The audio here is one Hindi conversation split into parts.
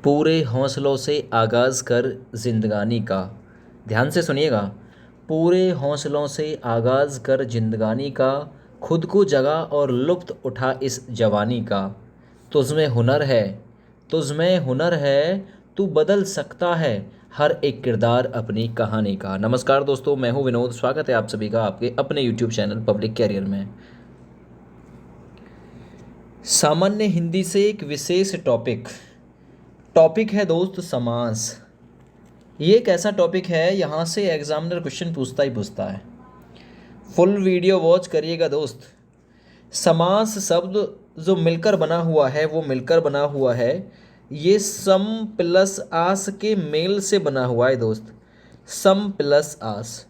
पूरे हौसलों से आगाज़ कर जिंदगानी का। ध्यान से सुनिएगा। पूरे हौसलों से आगाज़ कर जिंदगानी का, खुद को जगा और लुत्फ़ उठा इस जवानी का। तुझमें हुनर है, तुझमें हुनर है, तू बदल सकता है हर एक किरदार अपनी कहानी का। नमस्कार दोस्तों, मैं हूं विनोद। स्वागत है आप सभी का आपके अपने यूट्यूब चैनल पब्लिक कैरियर में। सामान्य हिंदी से एक विशेष टॉपिक है दोस्त, समास। ये एक ऐसा टॉपिक है, यहाँ से एग्जामिनर क्वेश्चन पूछता ही पूछता है। फुल वीडियो वॉच करिएगा दोस्त। समास शब्द जो मिलकर बना हुआ है वो मिलकर बना हुआ है। ये सम प्लस आस के मेल से बना हुआ है दोस्त। सम प्लस आस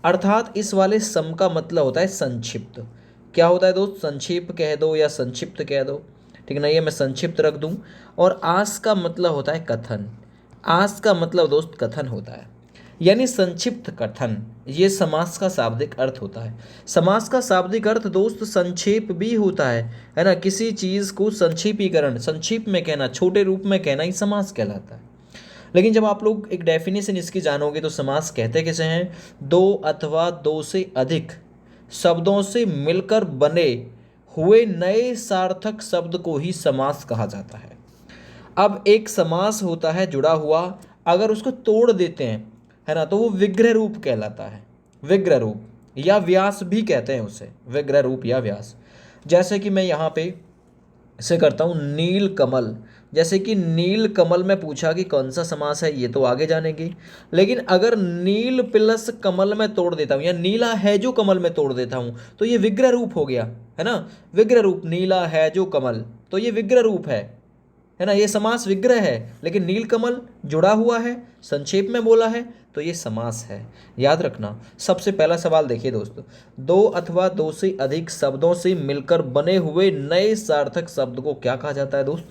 अर्थात इस वाले सम का मतलब होता है संक्षिप्त। क्या होता है दोस्त? संक्षिप्त कह दो या संक्षिप्त कह दो, ठीक है ना। ये मैं संक्षिप्त रख दूं। और आस का मतलब होता है कथन। आस का मतलब दोस्त कथन होता है, यानी संक्षिप्त कथन। ये समास का शाब्दिक अर्थ होता है। समास का शाब्दिक अर्थ दोस्त संक्षेप भी होता है ना। किसी चीज़ को संक्षेपीकरण, संक्षिप्त में कहना, छोटे रूप में कहना ही समास कहलाता है। लेकिन जब आप लोग एक डेफिनेशन इसकी जानोगे तो समास कहते किसे हैं? दो अथवा दो से अधिक शब्दों से मिलकर बने हुए नए सार्थक शब्द को ही समास कहा जाता है। अब एक समास होता है जुड़ा हुआ, अगर उसको तोड़ देते हैं, है ना, तो वो विग्रह रूप कहलाता है। विग्रह रूप या व्यास भी कहते हैं उसे, विग्रह रूप या व्यास। जैसे कि मैं यहाँ पे से करता हूँ नील कमल। जैसे कि नील कमल में पूछा कि कौन सा समास है, ये तो आगे जानेंगे। लेकिन अगर नील प्लस कमल में तोड़ देता हूँ या नीला है जो कमल में तोड़ देता हूँ तो ये विग्रह रूप हो गया, है ना। विग्रह रूप, नीला है जो कमल, तो ये विग्रह रूप है ना। ये समास विग्रह है। लेकिन नीलकमल जुड़ा हुआ है, संक्षेप में बोला है, तो ये समास है। याद रखना। सबसे पहला सवाल देखिए दोस्तों, दो अथवा दो से अधिक शब्दों से मिलकर बने हुए नए सार्थक शब्द को क्या कहा जाता है दोस्त?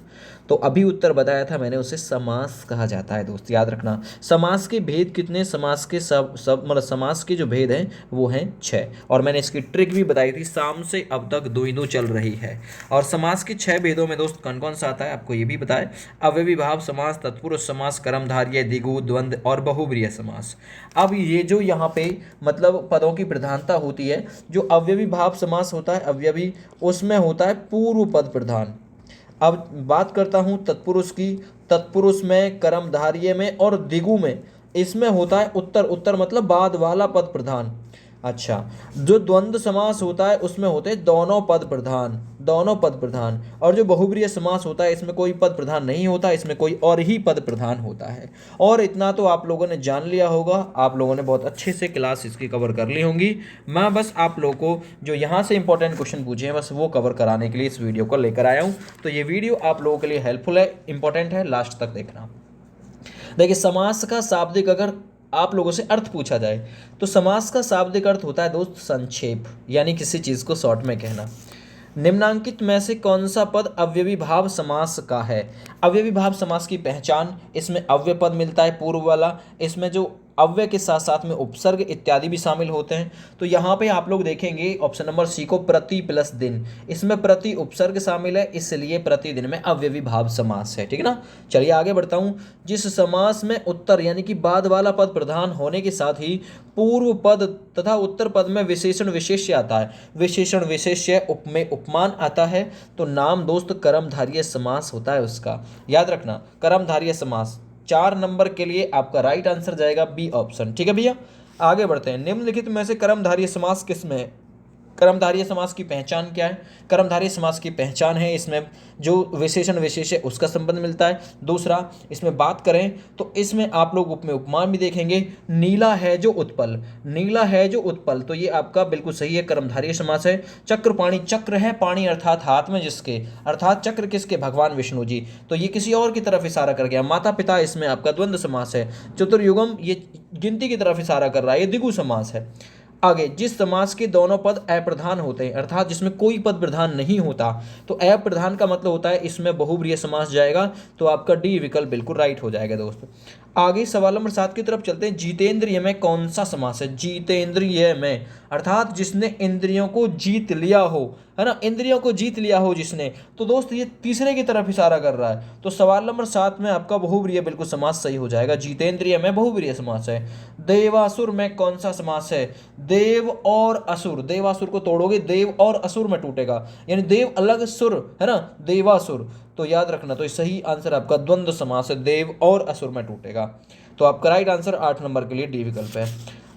तो अभी उत्तर बताया था मैंने, उसे समास कहा जाता है दोस्त। याद रखना। समास के भेद कितने? समास के सब मतलब समास के जो भेद हैं वो हैं 6। और मैंने इसकी ट्रिक भी बताई थी, शाम से अब तक दो ही दो चल रही है। और समास के 6 भेदों में दोस्त कौन कौन सा आता है आपको ये भी बताए। अव्ययी भाव समास, तत्पुरुष समास, कर्मधारय, द्विगु, द्वंद्व और बहुब्रीहि समास। अब ये जो यहाँ पे मतलब पदों की प्रधानता होती है, जो अव्ययी भाव समास होता है, अव्ययी, उसमें होता है पूर्व पद प्रधान। अब बात करता हूँ तत्पुरुष की। तत्पुरुष में, कर्मधारय में और द्विगु में इसमें होता है उत्तर। उत्तर मतलब बाद वाला पद प्रधान। अच्छा, जो द्वंद्व समास होता है उसमें होते हैं दोनों पद प्रधान, दोनों पद प्रधान। और जो बहुब्रीहि समास होता है इसमें कोई पद प्रधान नहीं होता, इसमें कोई और ही पद प्रधान होता है। और इतना तो आप लोगों ने जान लिया होगा, आप लोगों ने बहुत अच्छे से क्लास इसकी कवर कर ली होंगी। मैं बस आप लोगों को जो यहाँ से इंपॉर्टेंट क्वेश्चन पूछे हैं बस वो कवर कराने के लिए इस वीडियो को लेकर आया हूँ। तो ये वीडियो आप लोगों के लिए हेल्पफुल है, इंपॉर्टेंट है, लास्ट तक देखना। देखिए, समास का शाब्दिक अगर आप लोगों से अर्थ पूछा जाए तो समास का शाब्दिक अर्थ होता है दोस्त संक्षेप, यानी किसी चीज़ को शॉर्ट में कहना। निम्नांकित में से कौन सा पद अव्ययी भाव समास का है? अव्ययी भाव समास की पहचान, इसमें अव्यय पद मिलता है पूर्व वाला, इसमें जो अव्यय के साथ साथ में उपसर्ग इत्यादि भी शामिल होते हैं। तो यहाँ पे आप लोग देखेंगे ऑप्शन नंबर सी को, प्रति प्लस दिन। इसमें प्रति उपसर्ग शामिल है, इसलिए प्रतिदिन में अव्ययी भाव समास है, ठीक है ना। चलिए आगे बढ़ता हूँ। जिस समास में उत्तर यानी कि बाद वाला पद प्रधान होने के साथ ही पूर्व पद तथा उत्तर पद में विशेषण विशेष्य आता है, विशेषण विशेष्य में उपमान आता है, तो नाम दोस्त कर्मधारय समास होता है उसका। याद रखना, कर्मधारय समास। 4 नंबर के लिए आपका राइट आंसर जाएगा बी ऑप्शन, ठीक है भैया। आगे बढ़ते हैं। निम्नलिखित में से कर्मधारय समास किसमें है? कर्मधारय समास की पहचान क्या है? कर्मधारय समास की पहचान है इसमें जो विशेषण विशेष्य उसका संबंध मिलता है। दूसरा, इसमें बात करें तो इसमें आप लोग उपमेय उपमान भी देखेंगे। नीला है जो उत्पल, नीला है जो उत्पल, तो ये आपका बिल्कुल सही है, कर्मधारय समास है। चक्र पाणी, चक्र है पाणी अर्थात हाथ में जिसके, अर्थात चक्र किसके? भगवान विष्णु जी, तो ये किसी और की तरफ इशारा कर गया। माता पिता, इसमें आपका द्वंद्व समास है। चतुर्युगम, ये गिनती की तरफ इशारा कर रहा है, ये द्विगु समास है। आगे, जिस समास के दोनों पद अप्रधान होते हैं अर्थात जिसमें कोई पद प्रधान नहीं होता, तो अप्रधान का मतलब होता है इसमें बहुब्रीहि समास जाएगा, तो आपका डी विकल्प बिल्कुल राइट हो जाएगा दोस्तों। आगे सवाल नंबर 7 की तरफ चलते हैं। जीतेंद्रिय में कौन सा समास है? जीतेंद्रिय में अर्थात जिसने इंद्रियों को जीत लिया हो, है ना, इंद्रियों को जीत लिया हो जिसने, तो दोस्त ये तीसरे की तरफ इशारा कर रहा है। तो सवाल नंबर 7 में आपका बहुब्रीहि बिल्कुल समास सही हो जाएगा। जितेंद्रिय में बहुब्रीहि समास है। देवासुर में कौन सा समास है? देव और असुर, देवासुर को तोड़ोगे देव और असुर में टूटेगा, यानी देव अलग सुर है ना, देवासुर। तो याद रखना, तो सही आंसर आपका द्वंद्व समास है, देव और असुर में टूटेगा। तो आपका राइट आंसर 8 नंबर के लिए डी विकल्प है।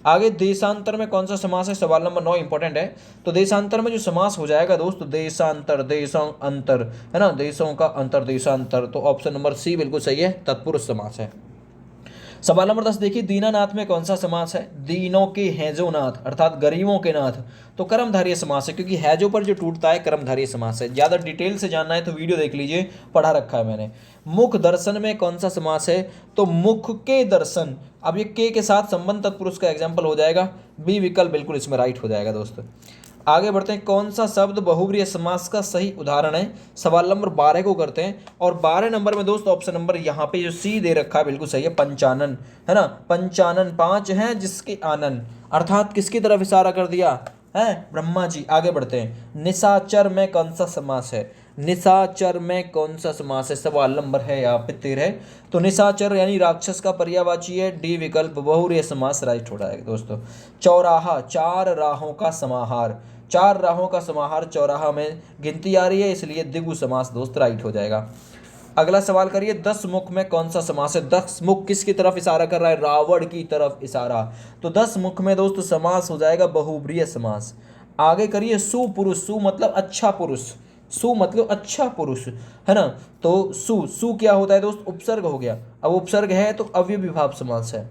आगे देशांतर में कौन सा समास है? सवाल नंबर 9 इंपॉर्टेंट है। तो देशांतर में जो समास हो जाएगा दोस्त, देशांतर, देशों अंतर है ना, देशों का अंतर, देशांतर। तो ऑप्शन नंबर सी बिल्कुल सही है, तत्पुरुष समास है। सवाल नंबर 10 देखिए, दीनानाथ में कौन सा समास है? दीनों के हैजो नाथ, अर्थात गरीबों के नाथ। तो कर्मधारय समास है, क्योंकि हैजो पर जो टूटता है कर्मधारय समास है। ज़्यादा डिटेल से जानना है तो वीडियो देख लीजिए, पढ़ा रखा है मैंने। मुख दर्शन में कौन सा समास है? तो मुख के दर्शन, अब ये के साथ संबंध तत्पुरुष का एग्जाम्पल हो जाएगा, बी विकल्प बिल्कुल इसमें राइट हो जाएगा दोस्तों। आगे बढ़ते हैं, कौन सा शब्द बहुब्रीहि समास का सही उदाहरण है? सवाल नंबर 12 को करते हैं, और 12 नंबर में दोस्त ऑप्शन नंबर यहाँ पे जो सी दे रखा है बिल्कुल सही है, पंचानन है ना। पंचानन, पांच हैं जिसके आनन, अर्थात किसकी तरफ इशारा कर दिया है? ब्रह्मा जी। आगे बढ़ते हैं, निशाचर में कौन सा समास है? निशाचर में कौन सा समास है? सवाल नंबर है यहाँ पे 13। तो निशाचर यानी राक्षस का पर्यायवाची है, डी विकल्प बहुब्रीहि समास राइट हो जाएगा दोस्तों। चौराहा, चार राहों का समाहार, चार राहों का समाहार, चौराहा में गिनती आ रही है, इसलिए द्विगु समास दोस्त राइट हो जाएगा। अगला सवाल करिए, 10 मुख में कौन सा समास है? 10 मुख किसकी तरफ इशारा कर रहा है? रावण की तरफ इशारा। तो 10 मुख में दोस्त समास हो जाएगा बहुब्रीहि समास। आगे करिए, सुपुरुष, सु मतलब अच्छा पुरुष, सु मतलब अच्छा पुरुष है ना। तो सु क्या होता है दोस्त? उपसर्ग हो गया। अब उपसर्ग है तो अव्ययीभाव समास है।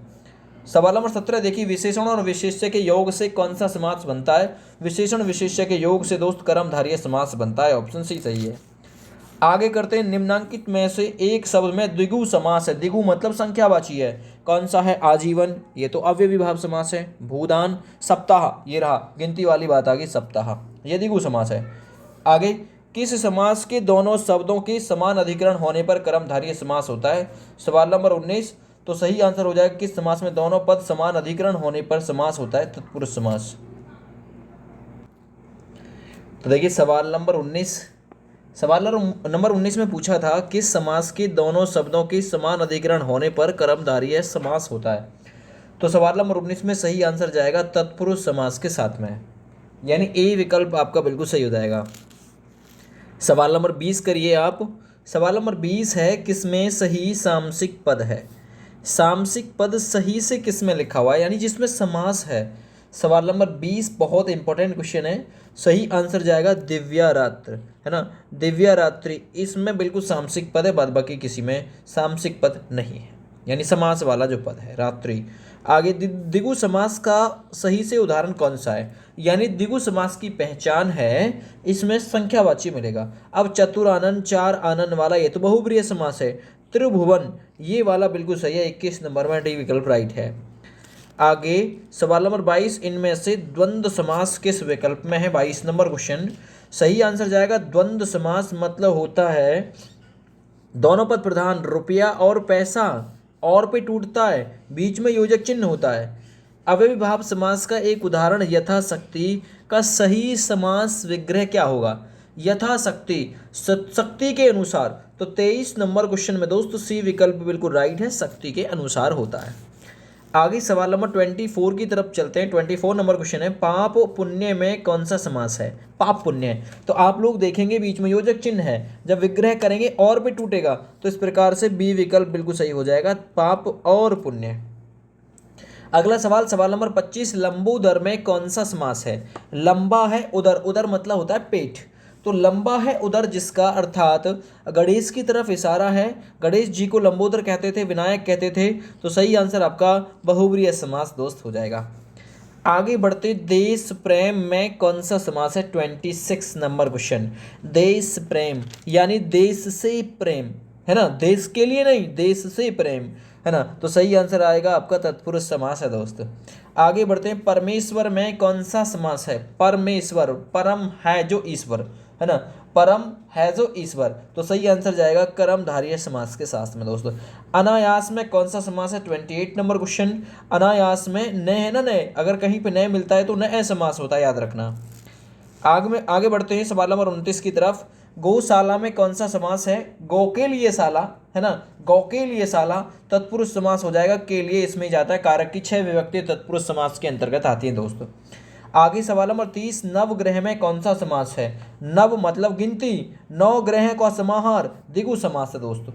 सवाल नंबर 17 देखिए, विशेषण और विशेष्य के योग से कौन सा समास बनता है? विशेषण विशेष्य के योग से दोस्त कर्मधारय समास बनता है, ऑप्शन सी सही है। आगे करते हैं, निम्नांकित में से एक शब्द में द्विगु समास है। द्विगु मतलब संख्यावाची है, कौन सा है? आजीवन, ये तो अव्ययीभाव समास है। भूदान, सप्ताह, ये रहा गिनती वाली बात आ गई, सप्ताह, ये द्विगु समास है। आगे, किस समास के दोनों शब्दों के समान अधिकरण होने पर कर्मधारय समास होता है? सवाल नंबर 19। तो सही आंसर हो जाएगा, किस समास में दोनों पद समान अधिकरण होने पर समास होता है? तत्पुरुष समास। तो देखिए सवाल नंबर 19, सवाल नंबर 19 में पूछा था, किस समास के दोनों शब्दों के समान अधिकरण होने पर कर्मधारय समास होता है? तो सवाल नंबर 19 में सही आंसर जाएगा तत्पुरुष समास के साथ में, यानी ए विकल्प आपका बिल्कुल सही हो जाएगा। सवाल नंबर 20 करिए आप। सवाल नंबर 20 है, किसमें सही सामसिक पद है? सामसिक पद सही से किसमें लिखा हुआ है, यानी जिसमें समास है। सवाल नंबर 20 बहुत इंपॉर्टेंट क्वेश्चन है। सही आंसर जाएगा दिव्या रात्रि है ना, दिव्या रात्रि, इसमें बिल्कुल सामसिक पद है, बाद बाकी किसी में सामसिक पद नहीं है, यानी समास वाला जो पद है रात्रि। आगे, द्विगु समास का सही से उदाहरण कौन सा है? यानी द्विगु समास की पहचान है, इसमें संख्यावाची मिलेगा। अब चतुरानन, चार आनन वाला, ये तो बहुब्रीहि समास है। त्रिभुवन, ये वाला बिल्कुल सही है, 21 नंबर में डी विकल्प राइट है। आगे सवाल नंबर 22, इनमें से द्वंद्व समास किस विकल्प में है? 22 नंबर क्वेश्चन। सही आंसर जाएगा, द्वंद्व समास मतलब होता है दोनों पद प्रधान, रुपया और पैसा, और पे टूटता है, बीच में योजक चिन्ह होता है। अव्ययीभाव समास का एक उदाहरण यथाशक्ति का सही समास विग्रह क्या होगा? यथाशक्ति, शक्ति के अनुसार। तो 23 नंबर क्वेश्चन में दोस्तों सी विकल्प बिल्कुल राइट है, शक्ति के अनुसार होता है। आगे सवाल नंबर 24 की तरफ चलते हैं। 24 नंबर क्वेश्चन है, पाप पुण्य में कौन सा समास है? पाप पुण्य, तो आप लोग देखेंगे बीच में योजक चिन्ह है, जब विग्रह करेंगे और भी टूटेगा, तो इस प्रकार से बी विकल्प बिल्कुल सही हो जाएगा, पाप और पुण्य। अगला सवाल, सवाल नंबर 25, लंबोदर में कौन सा समास है? लंबा है उदर, उदर मतलब होता है पेट, तो लंबा है उदर जिसका, अर्थात गणेश की तरफ इशारा है। गणेश जी को लंबोदर कहते थे, विनायक कहते थे, तो सही आंसर आपका बहुब्रीहि समास दोस्त हो जाएगा। आगे बढ़ते, देश प्रेम में कौन सा समास है? 26 नंबर क्वेश्चन। देश प्रेम यानी देश से प्रेम है ना, देश के लिए नहीं, देश से प्रेम है ना, तो सही आंसर आएगा आपका तत्पुरुष समास है दोस्त। आगे बढ़ते हैं, परमेश्वर में कौन सा समास है? परमेश्वर, परम है जो ईश्वर है ना, परम है जो ईश्वर, तो सही आंसर जाएगा कर्मधारय समास के साथ में दोस्तों। अनायास में कौन सा समास है? 28 नंबर क्वेश्चन। अनायास में न है ना, न, अगर कहीं पे न मिलता है तो न समास होता है, याद रखना। आगे बढ़ते हैं सवाल नंबर 29 की तरफ। गौशाला में कौन सा समास है? गौ के लिए शाला, है ना, गौ के लिए शाला तत्पुरुष समास हो जाएगा। के लिए इसमें जाता है, कारक की 6 विभक्ति तत्पुरुष समास के अंतर्गत आती है दोस्तों। आगे सवाल नंबर 30, नवग्रह में कौन सा समास है? नव मतलब गिनती, 9 ग्रह का समाहार द्विगु समास है दोस्तों।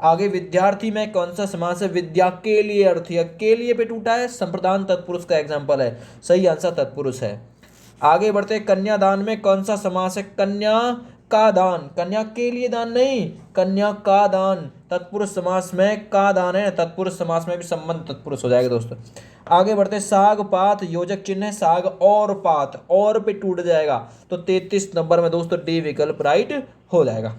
आगे विद्यार्थी में कौन सा समास है? विद्या के लिए अर्थी, के लिए पे टूटा है, संप्रदान तत्पुरुष का एग्जाम्पल है, सही आंसर तत्पुरुष है। आगे बढ़ते, कन्यादान में कौन सा समास है? कन्या का दान, कन्या के लिए दान नहीं, कन्या का दान तत्पुरुष समास में का दान है, तत्पुरुष समास में भी संबंध तत्पुरुष हो जाएगा दोस्तों। आगे बढ़ते, साग पात योजक चिन्ह है, साग और पात, और पे टूट जाएगा, तो 33 नंबर में दोस्तों डी विकल्प राइट हो जाएगा।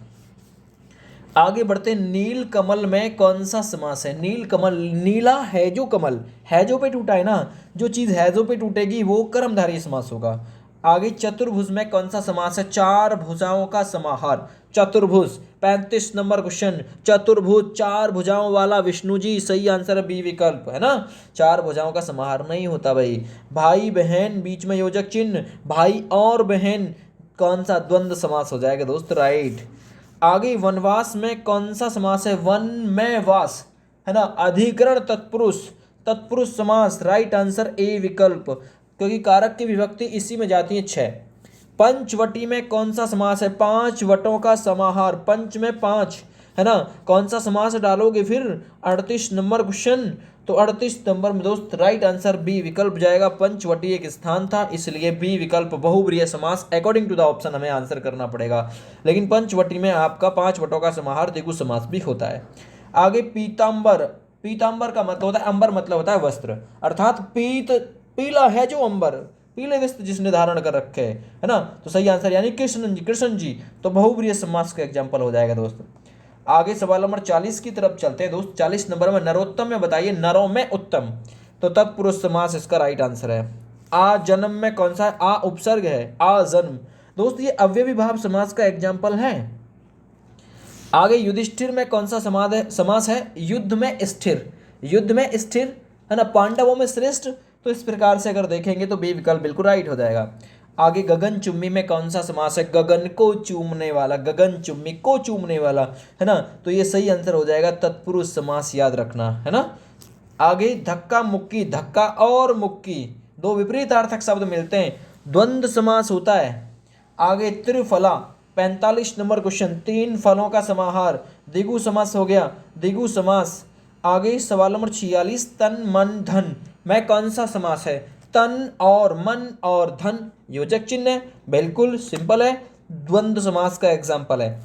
आगे बढ़ते, नील कमल में कौन सा समास है? नील कमल, नीला है जो कमल, है जो पे टूटा है ना, जो चीज है जो पे टूटेगी वो कर्मधारय समास होगा। आगे चतुर्भुज में कौन सा समास है? 4 भुजाओं का समाहार, चतुर्भुज, 35 नंबर क्वेश्चन। चतुर्भुज 4 भुजाओं वाला विष्णु जी, सही आंसर है बी विकल्प, है ना, 4 भुजाओं का समाहार नहीं होता भाई। भाई बहन बीच में योजक चिन्ह, भाई और बहन कौन सा? द्वंद्व समास हो जाएगा दोस्त, राइट। आगे वनवास में कौन सा समास है? वन में वास, है ना, अधिकरण तत्पुरुष, तत्पुरुष समास, राइट आंसर ए विकल्प, क्योंकि कारक की विभक्ति इसी में जाती है 6। पंचवटी में कौन सा समास है? 5 वटों का समाहार, पंच में 5, है ना, कौन सा समास डालोगे फिर? 38 नंबर क्वेश्चन, तो 38 नंबर में दोस्त राइट आंसर बी विकल्प जाएगा। पंचवटी एक स्थान था, इसलिए बी विकल्प बहुब्रीहि समास अकॉर्डिंग टू द ऑप्शन हमें आंसर करना पड़ेगा। लेकिन पंचवटी में आपका 5 वटों का समाहार द्विगु समास भी होता है। आगे पीतांबर, पीतांबर का मतलब होता है, अंबर मतलब होता है वस्त्र, अर्थात पीत पीला है जो अंबर, पीले वस्त्र जिसने धारण कर रखे है ना, तो सही आंसर यानी कृष्ण जी, कृष्ण जी, तो बहुब्रीहि समास का एग्जाम्पल हो जाएगा दोस्तों। आगे सवाल नंबर 40 की तरफ चलते हैं दोस्त। 40 नंबर में नरोत्तम में बताइए, नरों में उत्तम, तो तत्पुरुष समास इसका राइट आंसर है। आ जन्म में कौन सा है? आ उपसर्ग है, आ जन्म दोस्त, ये अव्ययी भाव समास का एग्जाम्पल है। आगे युधिष्ठिर में कौन सा समास है? युद्ध में स्थिर, युद्ध में स्थिर, है ना, पांडवों में श्रेष्ठ, तो इस प्रकार से अगर देखेंगे तो बी विकल्प बिल्कुल राइट हो जाएगा। आगे गगन चुम्बी में कौन सा समास है? गगन को चूमने वाला, गगन चुम्बी को चूमने वाला, है ना, तो ये सही आंसर हो जाएगा, तत्पुरुष समास याद रखना, है ना। आगे धक्का मुक्की, धक्का और मुक्की 2 विपरीतार्थक शब्द मिलते हैं, द्वंद्व समास होता है। आगे त्रिफला 45 नंबर क्वेश्चन, 3 फलों का समाहार द्विगु समास हो गया, द्विगु समास। आगे सवाल नंबर 46, तन मन धन में कौन सा समास है? तन और मन और धन योजक चिन्ह है, बिल्कुल सिंपल है, द्वंद्व समास का एग्जाम्पल है।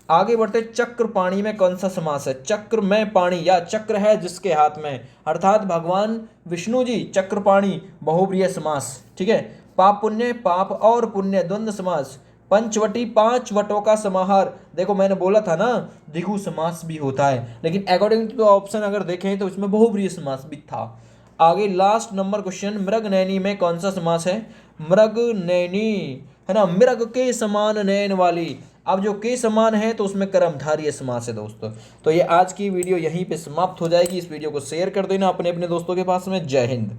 आगे बढ़ते, चक्र पाणी में कौन सा समास है? चक्र में पाणी, या चक्र है जिसके हाथ में, अर्थात भगवान विष्णु जी चक्रपाणी, बहुब्रीहि समास, ठीक है। पाप पुण्य, पाप और पुण्य द्वंद्व समास। पंचवटी 5 वटों का समाहार, देखो मैंने बोला था ना द्विगु समास भी होता है, लेकिन अकॉर्डिंग टू ऑप्शन अगर देखें तो इसमें बहुब्रीहि समास भी था। आगे लास्ट नंबर क्वेश्चन, मृग नैनी में कौन सा समास है? मृग नैनी, है ना, मृग के समान नैन वाली, अब जो के समान है तो उसमें कर्मधारय समास है दोस्तों। तो ये आज की वीडियो यहीं पे समाप्त हो जाएगी। इस वीडियो को शेयर कर देना अपने अपने दोस्तों के पास में। जय हिंद।